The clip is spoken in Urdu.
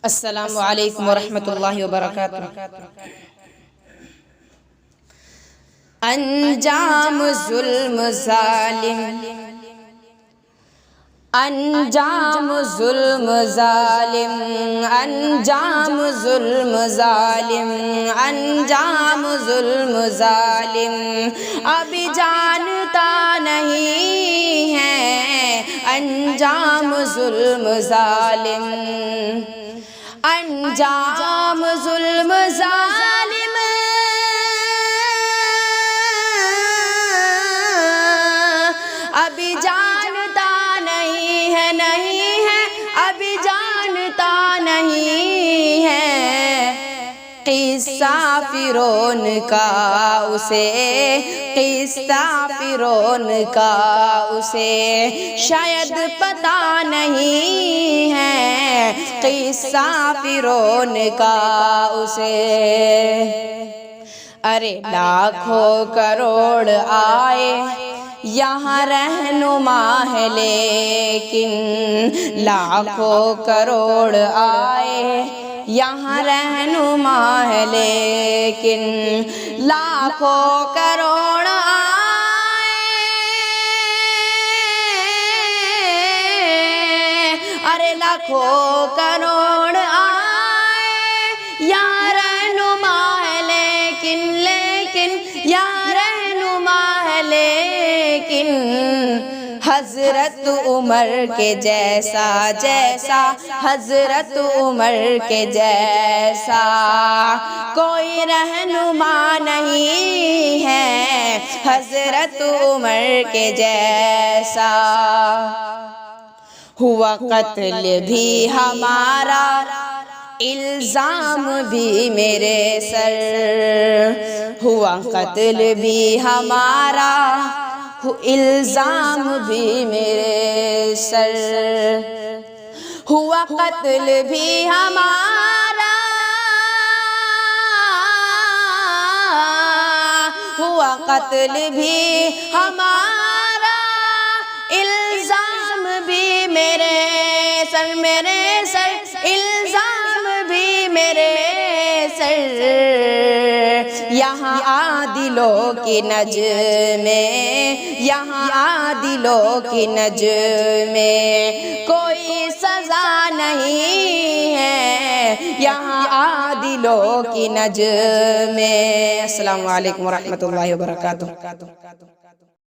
السلام علیکم ورحمۃ اللہ وبرکاتہ۔ انجام ظلم ظالم، انجام ظلم ظالم، انجام ظلم ظالم، انجام ظلم ظالم ابھی جانتا نہیں ہے انجام ظلم ظالم، انجام ظلم ظالم ابھی جانتا نہیں ہے ابھی جانتا نہیں ہے قصہ فرعون کا اسے، قصہ فرعون کا اسے شاید پتہ نہیں ہے قصہ فرعون کا اسے۔ ارے لاکھوں کروڑ آئے یہاں رہنما ہے لیکن، لاکھوں کروڑ آئے یہاں رہنما ہے لیکن، لاکھوں کروڑ آئے ارے لاکھوں کروڑ آئے یہاں رہنما ہے لیکن، یہاں رہنما ہے لیکن حضرت عمر کے جیسا، حضرت عمر کے جیسا کوئی رہنما نہیں ہے حضرت عمر کے جیسا۔ ہوا قتل بھی ہمارا الزام بھی میرے سر، ہوا قتل بھی ہمارا الزام بھی میرے سر، ہوا قتل بھی ہمارا، ہوا قتل بھی ہمارا الزام بھی میرے سر، میرے سر الزام بھی میرے سر۔ یہاں عادلوں کی نجم میں، یہاں عادلوں کی نجم میں کوئی سزا نہیں ہے یہاں عادلوں کی نجم میں۔ السلام علیکم ورحمۃ اللہ وبرکاتہ۔